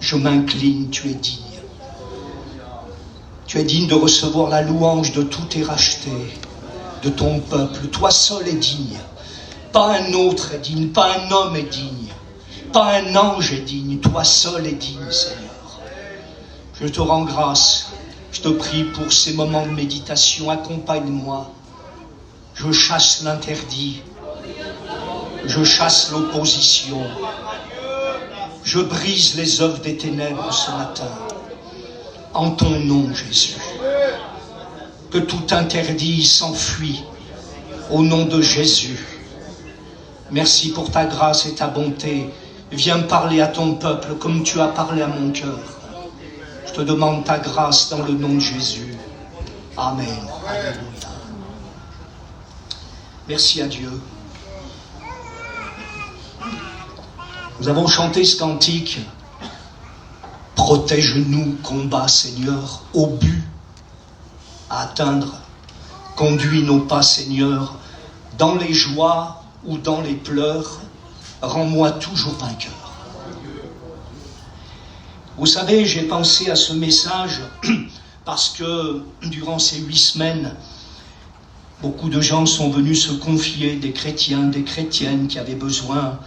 je m'incline, tu es digne. Tu es digne de recevoir la louange de tous tes rachetés, de ton peuple. Toi seul es digne. Pas un autre est digne, pas un homme est digne, pas un ange est digne. Toi seul es digne, Seigneur. Je te rends grâce. Je te prie pour ces moments de méditation. Accompagne-moi. Je chasse l'interdit. Je chasse l'opposition. Je brise les œuvres des ténèbres ce matin. En ton nom, Jésus. Que tout interdit s'enfuit au nom de Jésus. Merci pour ta grâce et ta bonté. Viens parler à ton peuple comme tu as parlé à mon cœur. Je te demande ta grâce dans le nom de Jésus. Amen. Alléluia. Merci à Dieu. Nous avons chanté ce cantique. Protège-nous, combat Seigneur, au but à atteindre. Conduis nos pas Seigneur, dans les joies ou dans les pleurs. Rends-moi toujours vainqueur. Vous savez, j'ai pensé à ce message parce que durant ces 8 semaines, beaucoup de gens sont venus se confier, des chrétiens, des chrétiennes qui avaient besoin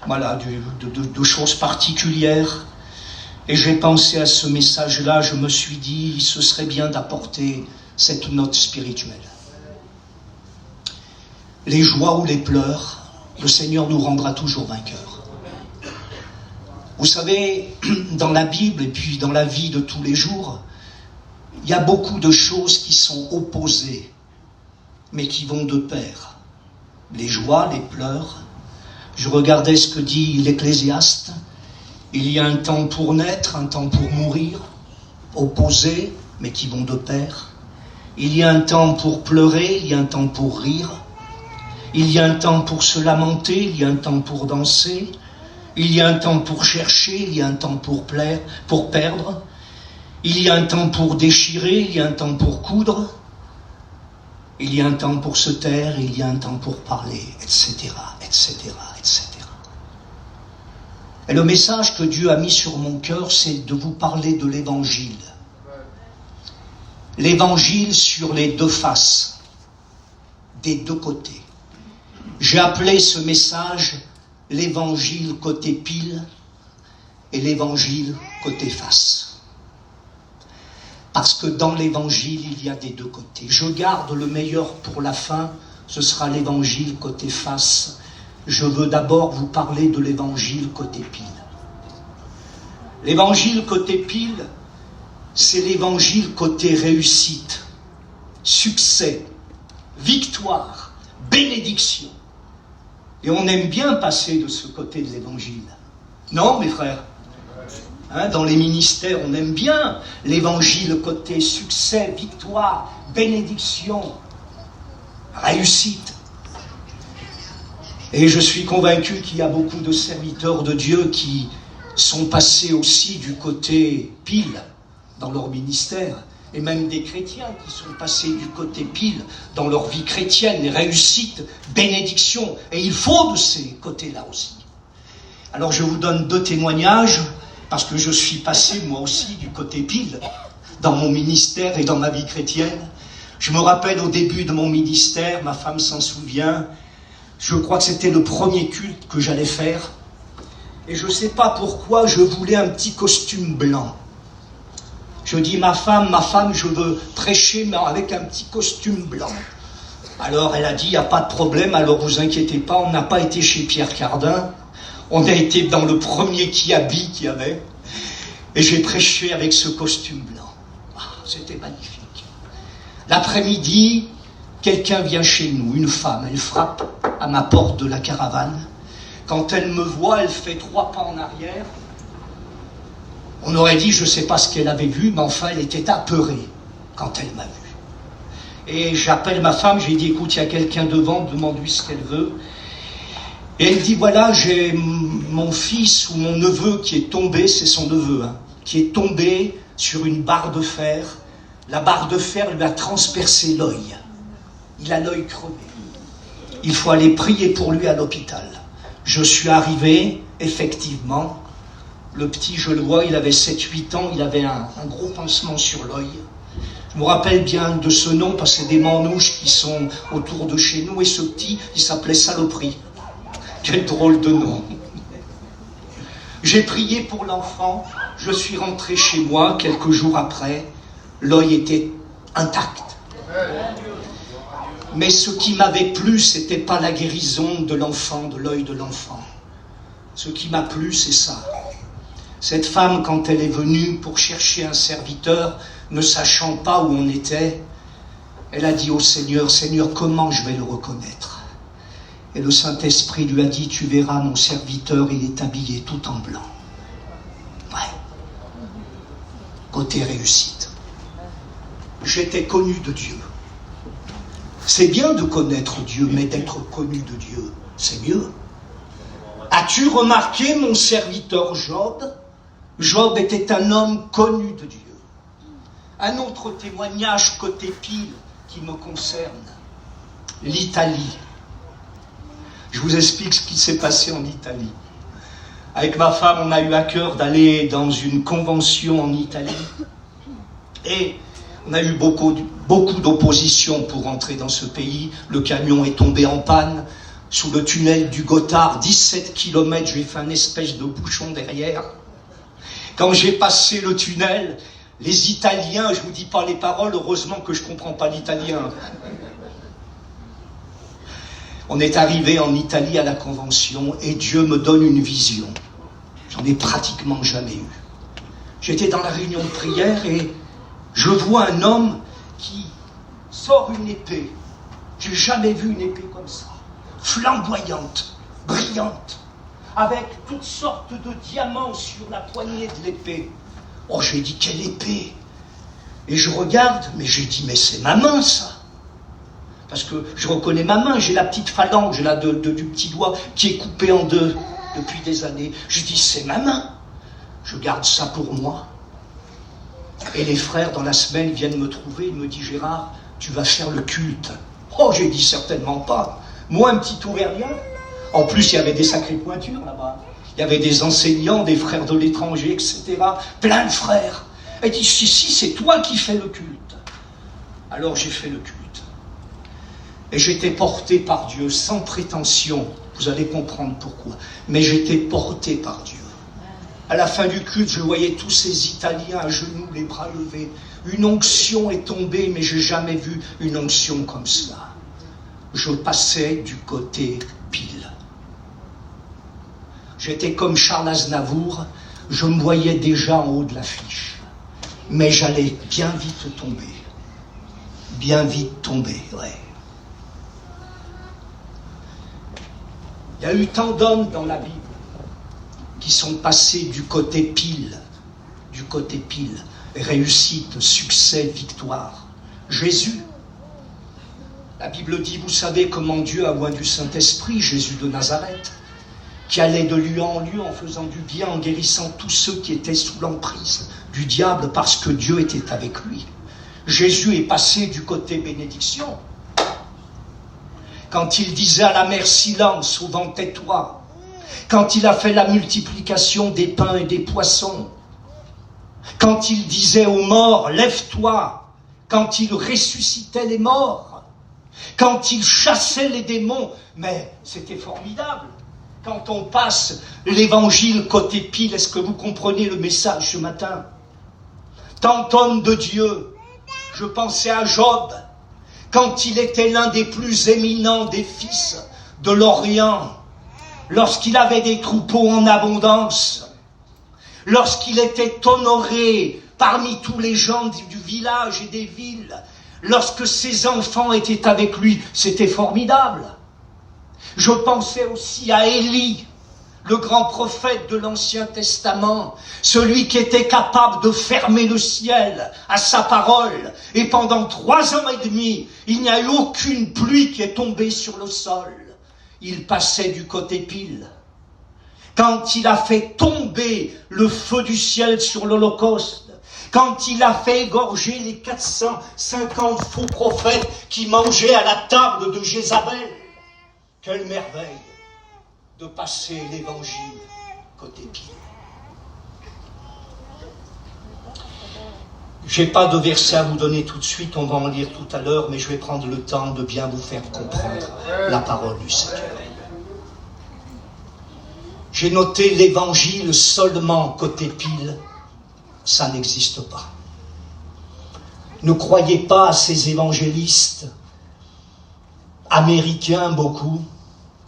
de choses particulières. Et j'ai pensé à ce message-là, je me suis dit, ce serait bien d'apporter cette note spirituelle. Les joies ou les pleurs, le Seigneur nous rendra toujours vainqueurs. Vous savez, dans la Bible et puis dans la vie de tous les jours, il y a beaucoup de choses qui sont opposées, mais qui vont de pair. Les joies, les pleurs. Je regardais ce que dit l'Ecclésiaste. Il y a un temps pour naître, un temps pour mourir, opposés, mais qui vont de pair. Il y a un temps pour pleurer, il y a un temps pour rire. Il y a un temps pour se lamenter, il y a un temps pour danser. Il y a un temps pour chercher, il y a un temps pour perdre. Il y a un temps pour déchirer, il y a un temps pour coudre. Il y a un temps pour se taire, il y a un temps pour parler, etc., etc., etc. Et le message que Dieu a mis sur mon cœur, c'est de vous parler de l'Évangile. L'Évangile sur les deux faces, des deux côtés. J'ai appelé ce message l'Évangile côté pile et l'Évangile côté face. Parce que dans l'Évangile, il y a des deux côtés. Je garde le meilleur pour la fin, ce sera l'Évangile côté face. Je veux d'abord vous parler de l'Évangile côté pile. L'Évangile côté pile, c'est l'Évangile côté réussite, succès, victoire, bénédiction. Et on aime bien passer de ce côté de l'Évangile. Non, mes frères? Dans les ministères, on aime bien l'Évangile côté succès, victoire, bénédiction, réussite. Et je suis convaincu qu'il y a beaucoup de serviteurs de Dieu qui sont passés aussi du côté pile dans leur ministère, et même des chrétiens qui sont passés du côté pile dans leur vie chrétienne, réussite, bénédiction. Et il faut de ces côtés-là aussi. Alors je vous donne 2 témoignages, parce que je suis passé moi aussi du côté pile dans mon ministère et dans ma vie chrétienne. Je me rappelle au début de mon ministère, ma femme s'en souvient, je crois que c'était le premier culte que j'allais faire. Et je ne sais pas pourquoi, je voulais un petit costume blanc. Je dis, ma femme, je veux prêcher, mais avec un petit costume blanc. Alors elle a dit, il n'y a pas de problème, alors vous inquiétez pas, on n'a pas été chez Pierre Cardin. On a été dans le premier Kiabi qu'il y avait. Et j'ai prêché avec ce costume blanc. Ah, c'était magnifique. L'après-midi, quelqu'un vient chez nous, une femme, elle frappe à ma porte de la caravane. Quand elle me voit, elle fait 3 pas en arrière. On aurait dit, je ne sais pas ce qu'elle avait vu, mais enfin, elle était apeurée quand elle m'a vu. Et j'appelle ma femme, j'ai dit, écoute, il y a quelqu'un devant, demande-lui ce qu'elle veut. Et elle dit, voilà, j'ai mon fils ou mon neveu qui est tombé, c'est son neveu, qui est tombé sur une barre de fer. La barre de fer lui a transpercé l'œil. Il a l'œil crevé. Il faut aller prier pour lui à l'hôpital. Je suis arrivé, effectivement, Le petit, je le vois, il avait 7-8 ans, il avait un gros pansement sur l'œil. Je me rappelle bien de ce nom parce que c'est des manouches qui sont autour de chez nous. Et ce petit, il s'appelait Saloperie. Quel drôle de nom. J'ai prié pour l'enfant. Je suis rentré chez moi quelques jours après. L'œil était intact. Mais ce qui m'avait plu, c'était pas la guérison de l'enfant, de l'œil de l'enfant. Ce qui m'a plu, c'est ça. Cette femme, quand elle est venue pour chercher un serviteur, ne sachant pas où on était, elle a dit au Seigneur, « Seigneur, comment je vais le reconnaître ?» Et le Saint-Esprit lui a dit, « Tu verras, mon serviteur, il est habillé tout en blanc. » Ouais. Côté réussite. J'étais connu de Dieu. C'est bien de connaître Dieu, mais d'être connu de Dieu, c'est mieux. As-tu remarqué mon serviteur Job ? Job était un homme connu de Dieu. Un autre témoignage côté pile qui me concerne, l'Italie. Je vous explique ce qui s'est passé en Italie. Avec ma femme, on a eu à cœur d'aller dans une convention en Italie. Et on a eu beaucoup d'opposition pour entrer dans ce pays. Le camion est tombé en panne. Sous le tunnel du Gothard, 17 km, j'ai fait un espèce de bouchon derrière. Quand j'ai passé le tunnel, les Italiens, je ne vous dis pas les paroles, heureusement que je ne comprends pas l'italien. On est arrivé en Italie à la convention et Dieu me donne une vision. J'en ai pratiquement jamais eu. J'étais dans la réunion de prière et je vois un homme qui sort une épée. J'ai jamais vu une épée comme ça. Flamboyante, brillante, avec toutes sortes de diamants sur la poignée de l'épée. Oh, j'ai dit, quelle épée! Et je regarde, mais j'ai dit, mais c'est ma main, ça! Parce que je reconnais ma main, j'ai la petite phalange là du petit doigt qui est coupée en deux depuis des années. Je dis, c'est ma main! Je garde ça pour moi. Et les frères, dans la semaine, viennent me trouver, ils me disent, Gérard, tu vas faire le culte. Oh, j'ai dit, certainement pas. Moi, un petit Auvergnat. En plus, il y avait des sacrées pointures là-bas. Il y avait des enseignants, des frères de l'étranger, etc. Plein de frères. Elle dit, si, c'est toi qui fais le culte. Alors j'ai fait le culte. Et j'étais porté par Dieu, sans prétention. Vous allez comprendre pourquoi. Mais j'étais porté par Dieu. À la fin du culte, je voyais tous ces Italiens à genoux, les bras levés. Une onction est tombée, mais je n'ai jamais vu une onction comme cela. Je passais du côté pile. J'étais comme Charles Aznavour, je me voyais déjà en haut de l'affiche. Mais j'allais bien vite tomber. Bien vite tomber, ouais. Il y a eu tant d'hommes dans la Bible qui sont passés du côté pile. Réussite, succès, victoire. Jésus. La Bible dit, vous savez comment Dieu a oint du Saint-Esprit, Jésus de Nazareth, qui allait de lieu en lieu en faisant du bien, en guérissant tous ceux qui étaient sous l'emprise du diable parce que Dieu était avec lui. Jésus est passé du côté bénédiction. Quand il disait à la mer, silence, au vent tais-toi. Quand il a fait la multiplication des pains et des poissons. Quand il disait aux morts, lève-toi. Quand il ressuscitait les morts. Quand il chassait les démons. Mais c'était formidable. Quand on passe l'évangile côté pile, est-ce que vous comprenez le message ce matin? Tant d'hommes de Dieu. Je pensais à Job. Quand il était l'un des plus éminents des fils de l'Orient, lorsqu'il avait des troupeaux en abondance, lorsqu'il était honoré parmi tous les gens du village et des villes, lorsque ses enfants étaient avec lui, c'était formidable. Je pensais aussi à Élie, le grand prophète de l'Ancien Testament, celui qui était capable de fermer le ciel à sa parole. Et pendant 3 ans et demi, il n'y a eu aucune pluie qui est tombée sur le sol. Il passait du côté pile. Quand il a fait tomber le feu du ciel sur l'Holocauste, quand il a fait égorger les 450 faux prophètes qui mangeaient à la table de Jézabel, quelle merveille de passer l'évangile côté pile. Je n'ai pas de verset à vous donner tout de suite, on va en lire tout à l'heure, mais je vais prendre le temps de bien vous faire comprendre la parole du Seigneur. J'ai noté l'évangile seulement côté pile, ça n'existe pas. Ne croyez pas à ces évangélistes américains, beaucoup,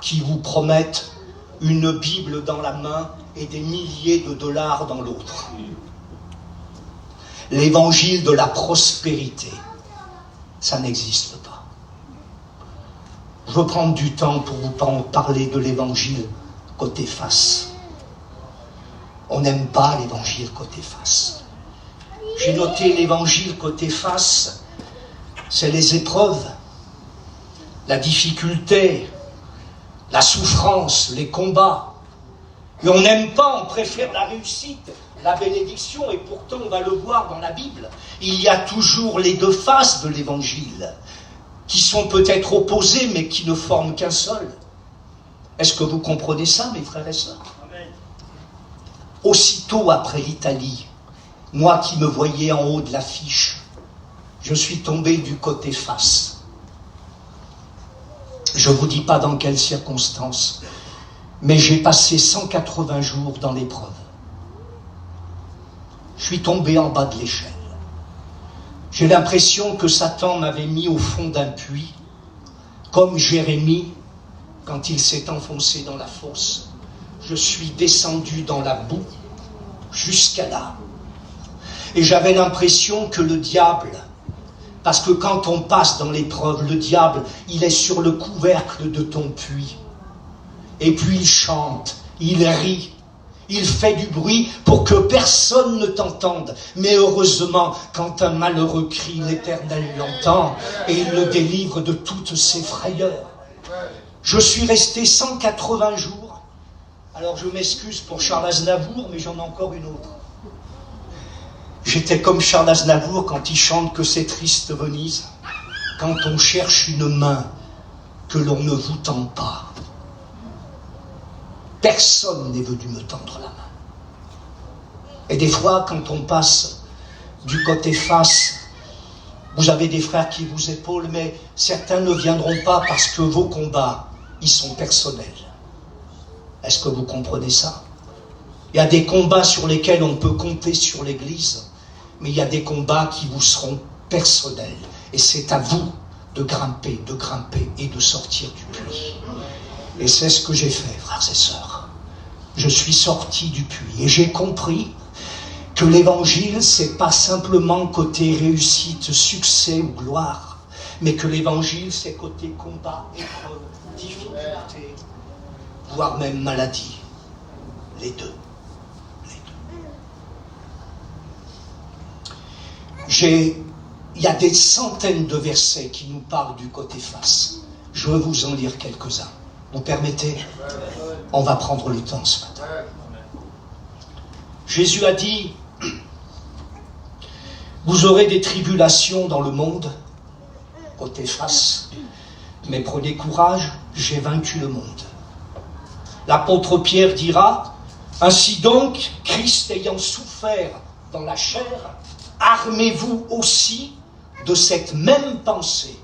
qui vous promettent une Bible dans la main et des milliers de dollars dans l'autre. L'évangile de la prospérité, ça n'existe pas. Je veux prendre du temps pour vous parler de l'évangile côté face. On n'aime pas l'évangile côté face. J'ai noté l'évangile côté face, c'est les épreuves, la difficulté, la souffrance, les combats. Et on n'aime pas, on préfère la réussite, la bénédiction, et pourtant on va le voir dans la Bible. Il y a toujours les deux faces de l'évangile, qui sont peut-être opposées, mais qui ne forment qu'un seul. Est-ce que vous comprenez ça, mes frères et sœurs? Aussitôt après l'Italie, moi qui me voyais en haut de l'affiche, je suis tombé du côté face. Je ne vous dis pas dans quelles circonstances, mais j'ai passé 180 jours dans l'épreuve. Je suis tombé en bas de l'échelle. J'ai l'impression que Satan m'avait mis au fond d'un puits, comme Jérémie, quand il s'est enfoncé dans la fosse. Je suis descendu dans la boue jusqu'à là. Et j'avais l'impression que le diable, parce que quand on passe dans l'épreuve, le diable, il est sur le couvercle de ton puits. Et puis il chante, il rit, il fait du bruit pour que personne ne t'entende. Mais heureusement, quand un malheureux crie, l'Éternel l'entend et il le délivre de toutes ses frayeurs. Je suis resté 180 jours. Alors je m'excuse pour Charles Aznavour, mais j'en ai encore une autre. J'étais comme Charles Aznavour quand il chante que c'est triste Venise, quand on cherche une main que l'on ne vous tend pas. Personne n'est venu me tendre la main. Et des fois, quand on passe du côté face, vous avez des frères qui vous épaulent, mais certains ne viendront pas parce que vos combats, ils sont personnels. Est-ce que vous comprenez ça? Il y a des combats sur lesquels on peut compter sur l'Église, mais il y a des combats qui vous seront personnels. Et c'est à vous de grimper et de sortir du puits. Et c'est ce que j'ai fait, frères et sœurs. Je suis sorti du puits et j'ai compris que l'évangile, c'est pas simplement côté réussite, succès ou gloire, mais que l'évangile, c'est côté combat, épreuve, difficulté, voire même maladie. Les deux. Il y a des centaines de versets qui nous parlent du côté face. Je vais vous en lire quelques-uns. Vous permettez? On va prendre le temps ce matin. Jésus a dit, vous aurez des tribulations dans le monde, côté face, mais prenez courage, j'ai vaincu le monde. L'apôtre Pierre dira, ainsi donc, Christ ayant souffert dans la chair, armez-vous aussi de cette même pensée.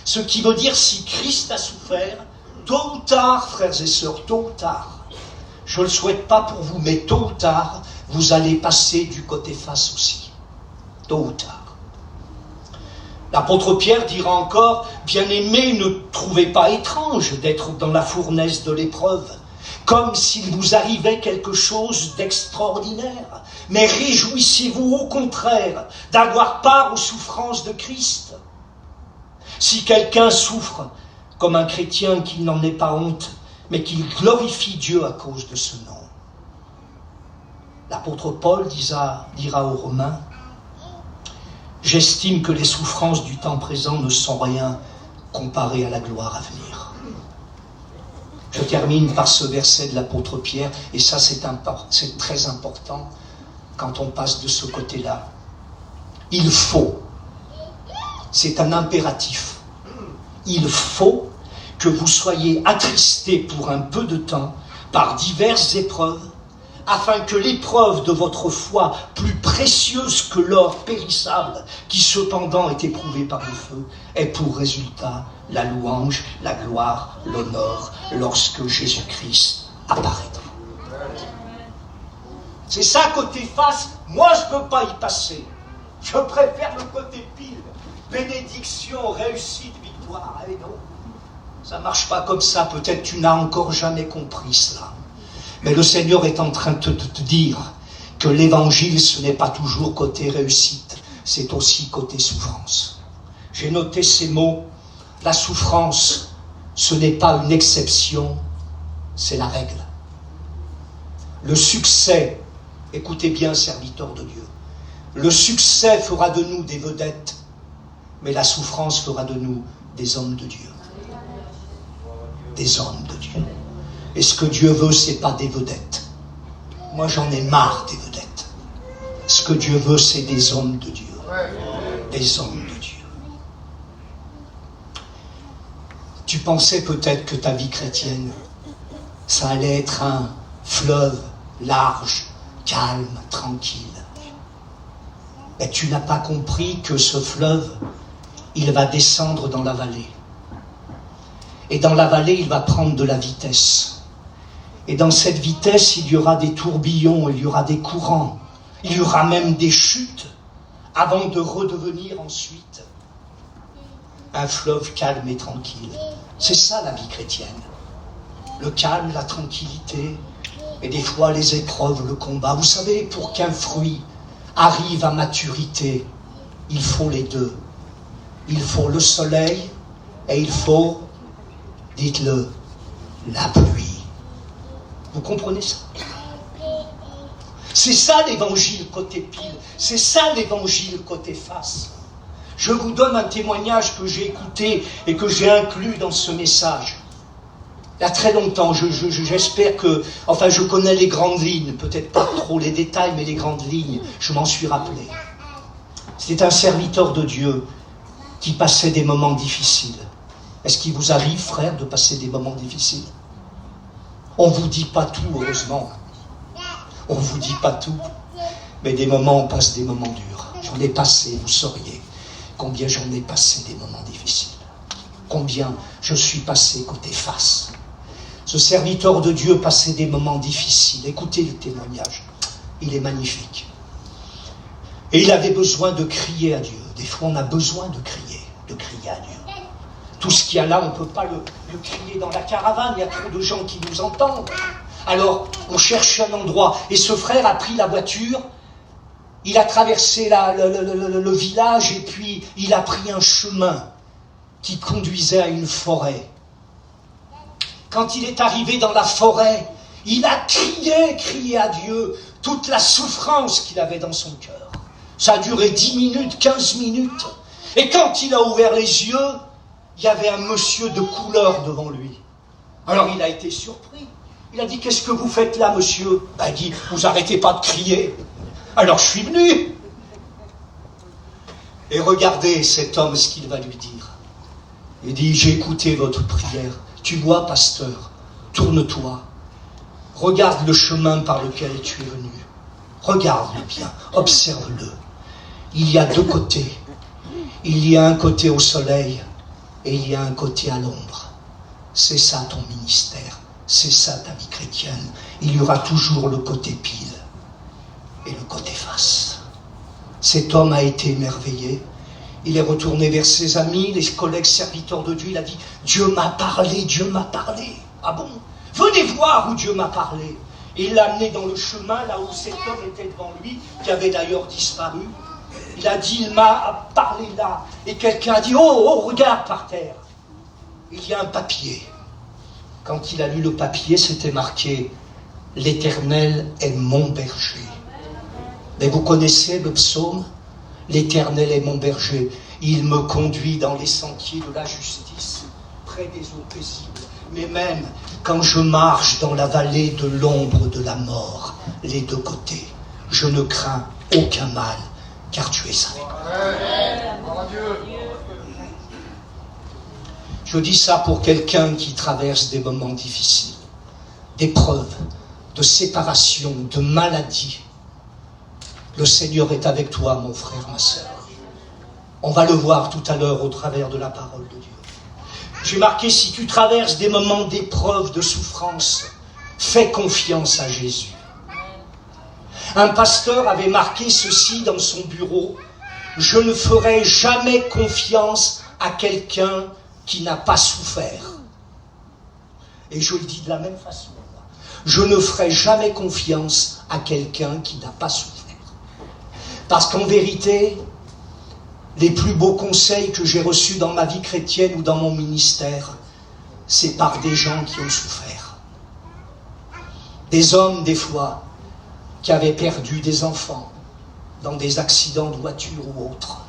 Ce qui veut dire, si Christ a souffert, tôt ou tard, frères et sœurs, tôt ou tard, je ne le souhaite pas pour vous, mais tôt ou tard, vous allez passer du côté face aussi. Tôt ou tard. L'apôtre Pierre dira encore, bien-aimés, ne trouvez pas étrange d'être dans la fournaise de l'épreuve, comme s'il vous arrivait quelque chose d'extraordinaire. Mais réjouissez-vous au contraire d'avoir part aux souffrances de Christ. Si quelqu'un souffre comme un chrétien, qu'il n'en ait pas honte, mais qu'il glorifie Dieu à cause de ce nom. L'apôtre Paul dira aux Romains, j'estime que les souffrances du temps présent ne sont rien comparées à la gloire à venir. Je termine par ce verset de l'apôtre Pierre, et ça c'est très important quand on passe de ce côté-là. Il faut, c'est un impératif, il faut que vous soyez attristés pour un peu de temps par diverses épreuves, afin que l'épreuve de votre foi, plus précieuse que l'or périssable, qui cependant est éprouvé par le feu, ait pour résultat la louange, la gloire, l'honneur, lorsque Jésus-Christ apparaîtra. C'est ça côté face, moi je ne peux pas y passer. Je préfère le côté pile. Bénédiction, réussite, victoire. Eh non, ça ne marche pas comme ça. Peut-être tu n'as encore jamais compris cela. Mais le Seigneur est en train de te dire que l'évangile, ce n'est pas toujours côté réussite, c'est aussi côté souffrance. J'ai noté ces mots. La souffrance, ce n'est pas une exception, c'est la règle. Le succès, écoutez bien, serviteurs de Dieu, le succès fera de nous des vedettes, mais la souffrance fera de nous des hommes de Dieu. Des hommes de Dieu. Et ce que Dieu veut, ce n'est pas des vedettes. Moi, j'en ai marre des vedettes. Ce que Dieu veut, c'est des hommes de Dieu. Des hommes de Dieu. Tu pensais peut-être que ta vie chrétienne, ça allait être un fleuve large, calme, tranquille. Mais tu n'as pas compris que ce fleuve, il va descendre dans la vallée. Et dans la vallée, il va prendre de la vitesse. Et dans cette vitesse, il y aura des tourbillons, il y aura des courants, il y aura même des chutes, avant de redevenir ensuite un fleuve calme et tranquille. C'est ça la vie chrétienne. Le calme, la tranquillité, et des fois les épreuves, le combat. Vous savez, pour qu'un fruit arrive à maturité, il faut les deux. Il faut le soleil et il faut, dites-le, la pluie. Vous comprenez ça? C'est ça l'évangile côté pile. C'est ça l'évangile côté face. Je vous donne un témoignage que j'ai écouté et que j'ai inclus dans ce message. Il y a très longtemps, j'espère que... Enfin, je connais les grandes lignes, peut-être pas trop les détails, mais les grandes lignes, je m'en suis rappelé. C'était un serviteur de Dieu qui passait des moments difficiles. Est-ce qu'il vous arrive, frère, de passer des moments difficiles? On ne vous dit pas tout, heureusement. On ne vous dit pas tout. Mais des moments, on passe des moments durs. J'en ai passé, vous sauriez combien j'en ai passé des moments difficiles. Combien je suis passé côté face. Ce serviteur de Dieu passait des moments difficiles. Écoutez le témoignage. Il est magnifique. Et il avait besoin de crier à Dieu. Des fois, on a besoin de crier à Dieu. Tout ce qu'il y a là, on ne peut pas le crier dans la caravane. Il y a trop de gens qui nous entendent. Alors, on cherche un endroit. Et ce frère a pris la voiture. Il a traversé le village et puis il a pris un chemin qui conduisait à une forêt. Quand il est arrivé dans la forêt, il a crié à Dieu toute la souffrance qu'il avait dans son cœur. Ça a duré 10 minutes, 15 minutes. Et quand il a ouvert les yeux, il y avait un monsieur de couleur devant lui. Alors il a été surpris. Il a dit, qu'est-ce que vous faites là, monsieur? Il a dit, vous arrêtez pas de crier. Alors je suis venu. Et regardez cet homme, ce qu'il va lui dire. Il dit, j'ai écouté votre prière. Tu vois, pasteur, tourne-toi. Regarde le chemin par lequel tu es venu. Regarde-le bien, observe-le. Il y a deux côtés. Il y a un côté au soleil et il y a un côté à l'ombre. C'est ça ton ministère. C'est ça ta vie chrétienne. Il y aura toujours le côté pile et le côté face. Cet homme a été émerveillé. Il est retourné vers ses amis, les collègues serviteurs de Dieu. Il a dit, Dieu m'a parlé, Dieu m'a parlé. Ah bon? Venez voir où Dieu m'a parlé. Et il l'a amené dans le chemin, là où cet homme était devant lui, qui avait d'ailleurs disparu. Il a dit, il m'a parlé là. Et quelqu'un a dit, oh, regarde par terre. Il y a un papier. Quand il a lu le papier, c'était marqué, l'Éternel est mon berger. Mais vous connaissez le psaume? L'Éternel est mon berger. Il me conduit dans les sentiers de la justice, près des eaux paisibles. Mais même quand je marche dans la vallée de l'ombre de la mort, les deux côtés, je ne crains aucun mal, car tu es avec moi. Je dis ça pour quelqu'un qui traverse des moments difficiles, d'épreuves, de séparation, de maladie. Le Seigneur est avec toi, mon frère, ma sœur. On va le voir tout à l'heure au travers de la parole de Dieu. J'ai marqué, si tu traverses des moments d'épreuve, de souffrance, fais confiance à Jésus. Un pasteur avait marqué ceci dans son bureau: je ne ferai jamais confiance à quelqu'un qui n'a pas souffert. Et je le dis de la même façon. Je ne ferai jamais confiance à quelqu'un qui n'a pas souffert. Parce qu'en vérité, les plus beaux conseils que j'ai reçus dans ma vie chrétienne ou dans mon ministère, c'est par des gens qui ont souffert. Des hommes, des fois, qui avaient perdu des enfants dans des accidents de voiture ou autres.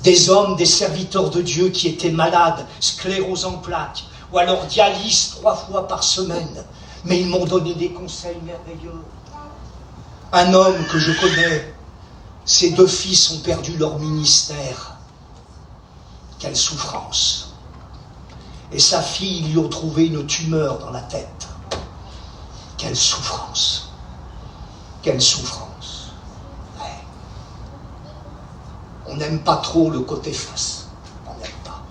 Des hommes, des serviteurs de Dieu qui étaient malades, sclérose en plaques, ou alors dialyse 3 fois par semaine. Mais ils m'ont donné des conseils merveilleux. Un homme que je connais, ses 2 fils ont perdu leur ministère. Quelle souffrance. Et sa fille lui a trouvé une tumeur dans la tête. Quelle souffrance. Quelle souffrance. Ouais. On n'aime pas trop le côté face. On n'aime pas.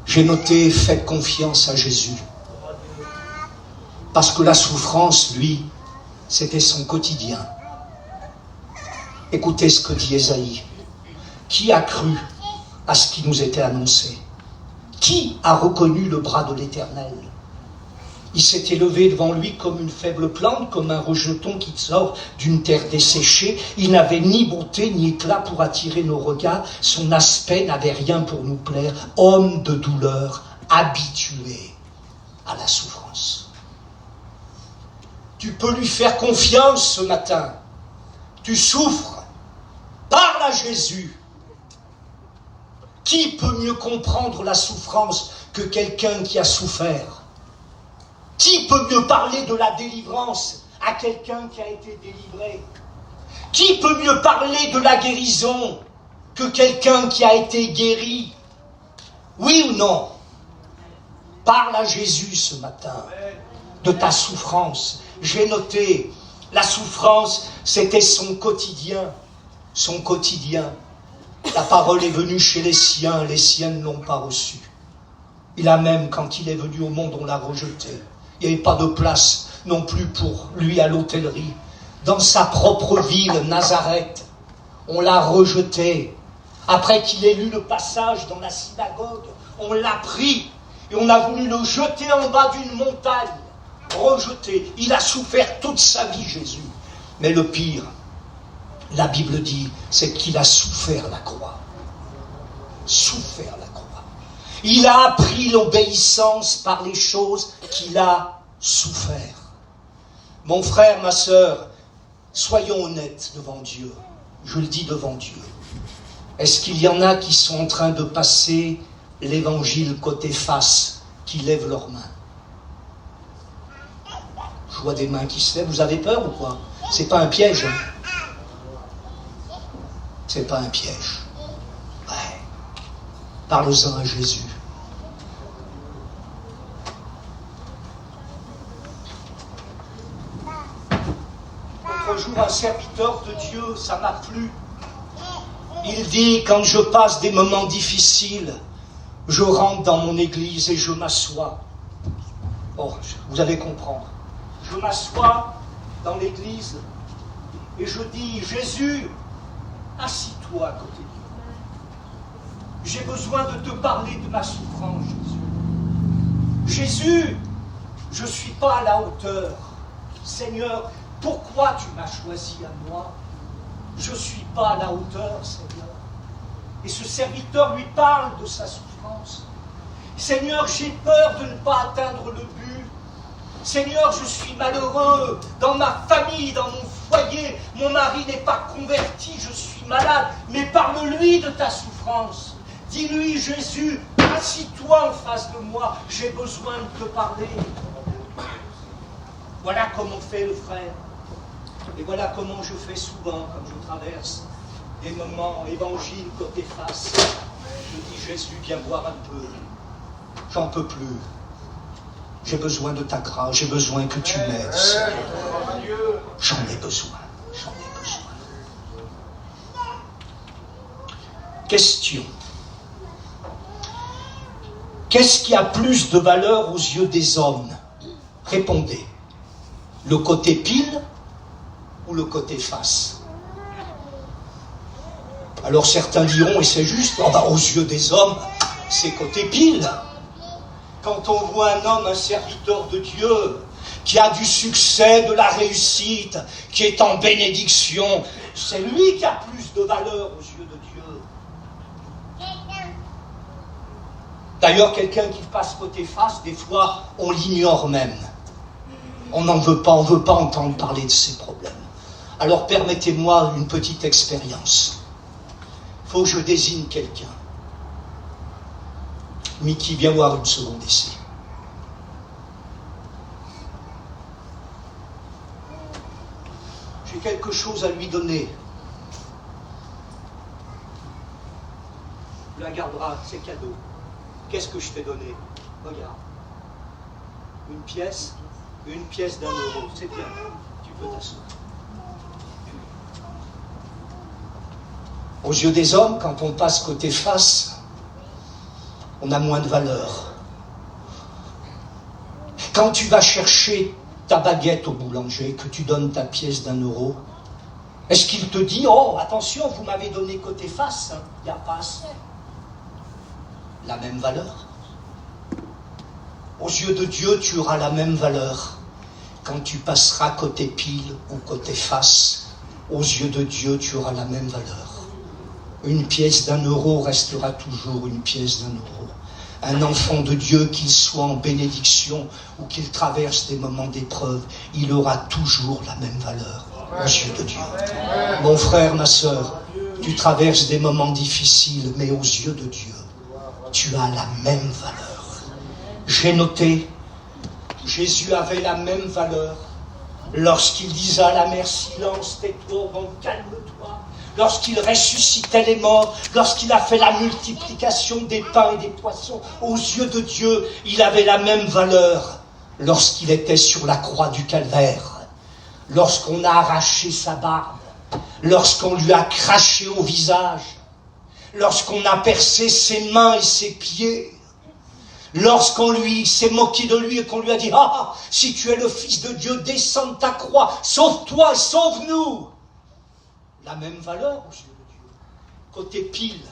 J'ai noté, faites confiance à Jésus. Parce que la souffrance, lui, c'était son quotidien. Écoutez ce que dit Ésaïe. Qui a cru à ce qui nous était annoncé? Qui a reconnu le bras de l'Éternel? Il s'est élevé devant lui comme une faible plante, comme un rejeton qui sort d'une terre desséchée. Il n'avait ni beauté ni éclat pour attirer nos regards. Son aspect n'avait rien pour nous plaire. Homme de douleur, habitué à la souffrance. Tu peux lui faire confiance ce matin. Tu souffres. Parle à Jésus. Qui peut mieux comprendre la souffrance que quelqu'un qui a souffert? Qui peut mieux parler de la délivrance à quelqu'un qui a été délivré? Qui peut mieux parler de la guérison que quelqu'un qui a été guéri? Oui ou non? Parle à Jésus ce matin de ta souffrance. J'ai noté, la souffrance, c'était son quotidien. Son quotidien. La parole est venue chez les siens ne l'ont pas reçue. Il a même, quand il est venu au monde, on l'a rejeté. Il n'y avait pas de place non plus pour lui à l'hôtellerie. Dans sa propre ville, Nazareth, on l'a rejeté. Après qu'il ait lu le passage dans la synagogue, on l'a pris et on a voulu le jeter en bas d'une montagne. Rejeté. Il a souffert toute sa vie, Jésus. Mais le pire, la Bible dit, c'est qu'il a souffert la croix. Souffert la croix. Il a appris l'obéissance par les choses qu'il a souffert. Mon frère, ma sœur, soyons honnêtes devant Dieu. Je le dis devant Dieu. Est-ce qu'il y en a qui sont en train de passer l'évangile côté face, qui lèvent leurs mains? Je vois des mains qui se lèvent. Vous avez peur ou quoi? C'est pas un piège. Hein? C'est pas un piège. Ouais. Parle-en à Jésus. L'autre jour, un serviteur de Dieu, ça m'a plu. Il dit, quand je passe des moments difficiles, je rentre dans mon église et je m'assois. Oh, vous allez comprendre. Je m'assois dans l'église et je dis, Jésus, assis-toi à côté de moi. J'ai besoin de te parler de ma souffrance, Jésus. Jésus, je ne suis pas à la hauteur. Seigneur, pourquoi tu m'as choisi à moi? Je ne suis pas à la hauteur, Seigneur. Et ce serviteur lui parle de sa souffrance. Seigneur, j'ai peur de ne pas atteindre le but. Seigneur, je suis malheureux dans ma famille, dans mon foyer. Mon mari n'est pas converti, je suis malade. Mais parle-lui de ta souffrance. Dis-lui, Jésus, assis-toi en face de moi. J'ai besoin de te parler. Voilà comment fait le frère. Et voilà comment je fais souvent quand je traverse des moments évangile côté face. Je dis, Jésus, viens voir un peu. J'en peux plus. J'ai besoin de ta grâce, j'ai besoin que tu m'aides, Seigneur. J'en ai besoin, j'en ai besoin. Question. Qu'est-ce qui a plus de valeur aux yeux des hommes? Répondez. Le côté pile ou le côté face? Alors certains diront, et c'est juste, oh ben, aux yeux des hommes, c'est côté pile. Quand on voit un homme, un serviteur de Dieu, qui a du succès, de la réussite, qui est en bénédiction, c'est lui qui a plus de valeur aux yeux de Dieu. D'ailleurs, quelqu'un qui passe côté face, des fois, on l'ignore même. On n'en veut pas, on ne veut pas entendre parler de ses problèmes. Alors permettez-moi une petite expérience. Il faut que je désigne quelqu'un. Mickey, viens voir une seconde ici. J'ai quelque chose à lui donner. Tu la garderas, c'est cadeau. Qu'est-ce que je t'ai donné? Regarde. Une pièce d'1 euro. C'est bien. Tu peux t'asseoir. Aux yeux des hommes, quand on passe côté face, on a moins de valeur. Quand tu vas chercher ta baguette au boulanger, que tu donnes ta pièce d'1 euro, est-ce qu'il te dit, oh, attention, vous m'avez donné côté face, il n'y a pas assez? La même valeur. Aux yeux de Dieu, tu auras la même valeur. Quand tu passeras côté pile ou côté face, aux yeux de Dieu, tu auras la même valeur. Une pièce d'1 euro restera toujours une pièce d'1 euro. Un enfant de Dieu, qu'il soit en bénédiction ou qu'il traverse des moments d'épreuve, il aura toujours la même valeur aux yeux de Dieu. Mon frère, ma sœur, tu traverses des moments difficiles, mais aux yeux de Dieu, tu as la même valeur. J'ai noté, Jésus avait la même valeur lorsqu'il disait à la mer, silence, tais-toi, bon, calme-toi. Lorsqu'il ressuscitait les morts, lorsqu'il a fait la multiplication des pains et des poissons, aux yeux de Dieu, il avait la même valeur lorsqu'il était sur la croix du calvaire, lorsqu'on a arraché sa barbe, lorsqu'on lui a craché au visage, lorsqu'on a percé ses mains et ses pieds, lorsqu'on lui s'est moqué de lui et qu'on lui a dit « Ah, si tu es le Fils de Dieu, descends de ta croix, sauve-toi et sauve-nous » La même valeur aux yeux de Dieu. Côté pile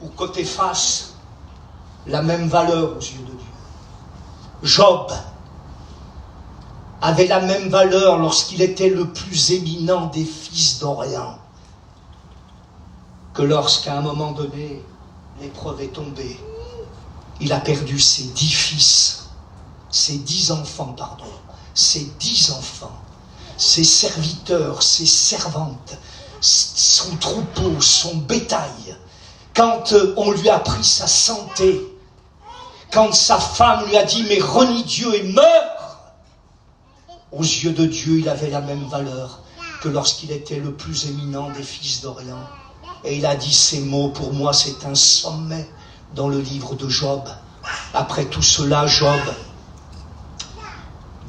ou côté face, la même valeur aux yeux de Dieu. Job avait la même valeur lorsqu'il était le plus éminent des fils d'Orient que lorsqu'à un moment donné, l'épreuve est tombée. Il a perdu ses 10 fils, ses 10 enfants, ses 10 enfants, ses serviteurs, ses servantes, son troupeau, son bétail. Quand on lui a pris sa santé, quand sa femme lui a dit « mais renie Dieu et meurs », aux yeux de Dieu, il avait la même valeur que lorsqu'il était le plus éminent des fils d'Orient. Et il a dit ces mots, pour moi c'est un sommet dans le livre de Job. Après tout cela, Job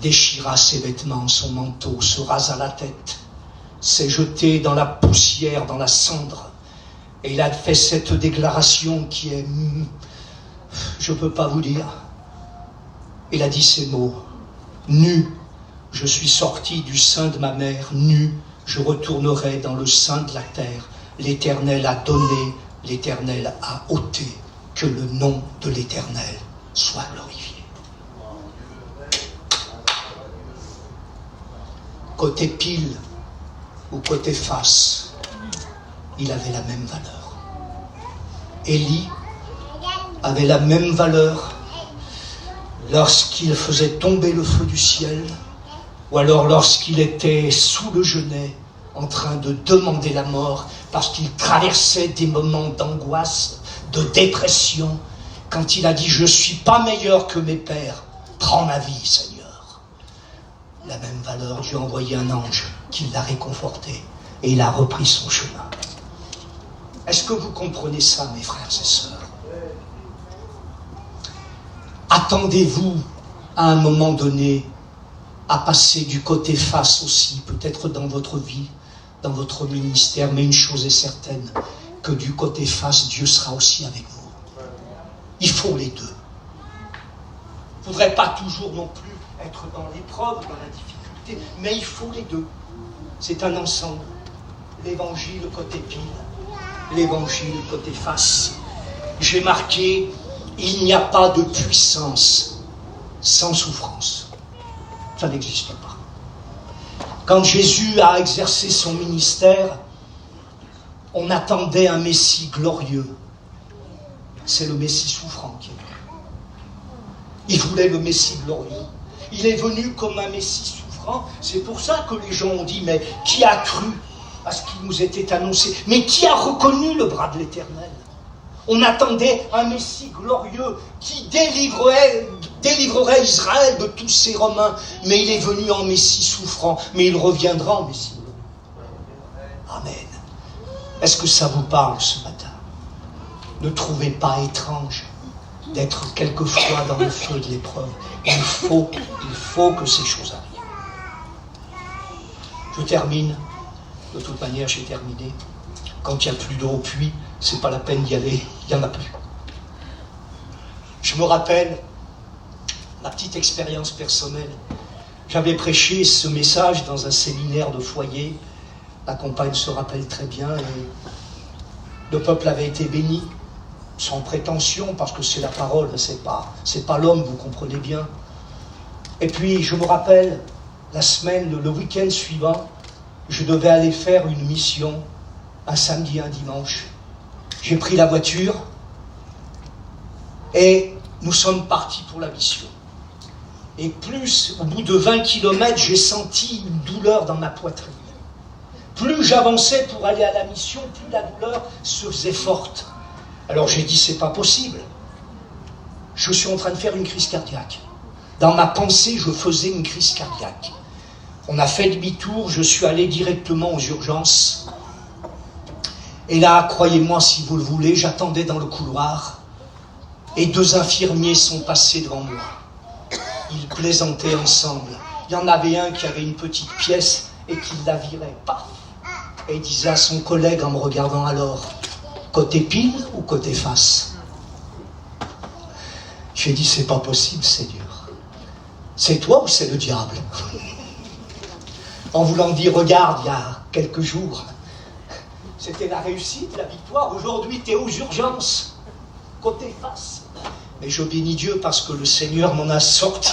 déchira ses vêtements, son manteau, se rasa la tête, s'est jeté dans la poussière, dans la cendre, et il a fait cette déclaration qui est, je ne peux pas vous dire. Il a dit ces mots: nu, je suis sorti du sein de ma mère, nu, je retournerai dans le sein de la terre. L'Éternel a donné, l'Éternel a ôté, que le nom de l'Éternel soit glorifié. Côté pile ou côté face, il avait la même valeur. Élie avait la même valeur lorsqu'il faisait tomber le feu du ciel, ou alors lorsqu'il était sous le genêt en train de demander la mort parce qu'il traversait des moments d'angoisse, de dépression, quand il a dit « Je ne suis pas meilleur que mes pères, prends ma vie, Seigneur ». La même valeur, Dieu a envoyé un ange qui l'a réconforté et il a repris son chemin. Est-ce que vous comprenez ça, mes frères et sœurs? Attendez-vous à un moment donné, à passer du côté face aussi, peut-être dans votre vie, dans votre ministère, mais une chose est certaine, que du côté face, Dieu sera aussi avec vous. Il faut les deux. Il ne faudrait pas toujours non plus être dans l'épreuve, dans la difficulté, mais il faut les deux. C'est un ensemble. L'évangile côté pile, l'évangile côté face. J'ai marqué, il n'y a pas de puissance sans souffrance. Ça n'existe pas. Quand Jésus a exercé son ministère, on attendait un Messie glorieux. C'est le Messie souffrant qui est venu. Il voulait le Messie glorieux. Il est venu comme un Messie souffrant. C'est pour ça que les gens ont dit, mais qui a cru à ce qui nous était annoncé? Mais qui a reconnu le bras de l'Éternel? On attendait un Messie glorieux qui délivrerait Israël de tous ces Romains. Mais il est venu en Messie souffrant. Mais il reviendra en Messie glorieux. Amen. Est-ce que ça vous parle ce matin? Ne trouvez pas étrange d'être quelquefois dans le feu de l'épreuve. Il faut que ces choses arrivent. Je termine. De toute manière, j'ai terminé. Quand il n'y a plus d'eau au puits, c'est pas la peine d'y aller. Il n'y en a plus. Je me rappelle ma petite expérience personnelle. J'avais prêché ce message dans un séminaire de foyer. La compagne se rappelle très bien. Et le peuple avait été béni. Sans prétention, parce que c'est la parole, c'est pas l'homme, vous comprenez bien. Et puis, je me rappelle, la semaine, le week-end suivant, je devais aller faire une mission, un samedi, un dimanche. J'ai pris la voiture et nous sommes partis pour la mission. Et plus, au bout de 20 km, j'ai senti une douleur dans ma poitrine. Plus j'avançais pour aller à la mission, plus la douleur se faisait forte. Alors j'ai dit, c'est pas possible. Je suis en train de faire une crise cardiaque. Dans ma pensée, je faisais une crise cardiaque. On a fait demi-tour, je suis allé directement aux urgences. Et là, croyez-moi si vous le voulez, j'attendais dans le couloir. Et 2 infirmiers sont passés devant moi. Ils plaisantaient ensemble. Il y en avait un qui avait une petite pièce et qui la virait. Paf! Et il disait à son collègue en me regardant alors, côté pile ou côté face? J'ai dit, c'est pas possible, Seigneur. C'est toi ou c'est le diable? En voulant dire, regarde, il y a quelques jours, c'était la réussite, la victoire. Aujourd'hui, tu es aux urgences, côté face. Mais je bénis Dieu parce que le Seigneur m'en a sorti.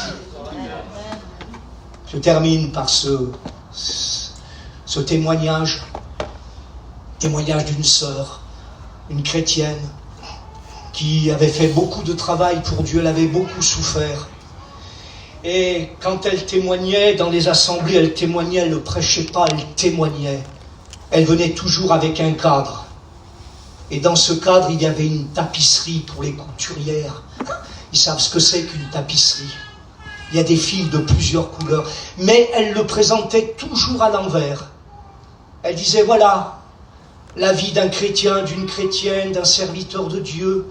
Je termine par ce témoignage d'une sœur, une chrétienne, qui avait fait beaucoup de travail pour Dieu, elle avait beaucoup souffert. Et quand elle témoignait dans les assemblées, elle témoignait, elle ne prêchait pas, elle témoignait. Elle venait toujours avec un cadre. Et dans ce cadre, il y avait une tapisserie pour les couturières. Ils savent ce que c'est qu'une tapisserie. Il y a des fils de plusieurs couleurs. Mais elle le présentait toujours à l'envers. Elle disait, voilà, la vie d'un chrétien, d'une chrétienne, d'un serviteur de Dieu.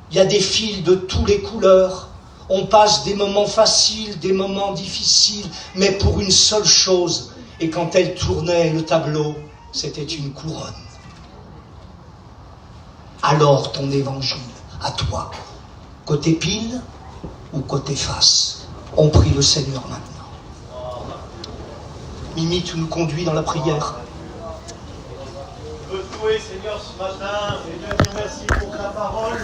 Il y a des fils de toutes les couleurs. On passe des moments faciles, des moments difficiles, mais pour une seule chose. Et quand elle tournait le tableau, c'était une couronne. Alors ton évangile, à toi, côté pile ou côté face? On prie le Seigneur maintenant. Mimi, tu nous conduis dans la prière. Je veux te louer, Seigneur, ce matin, et te dire merci pour ta parole.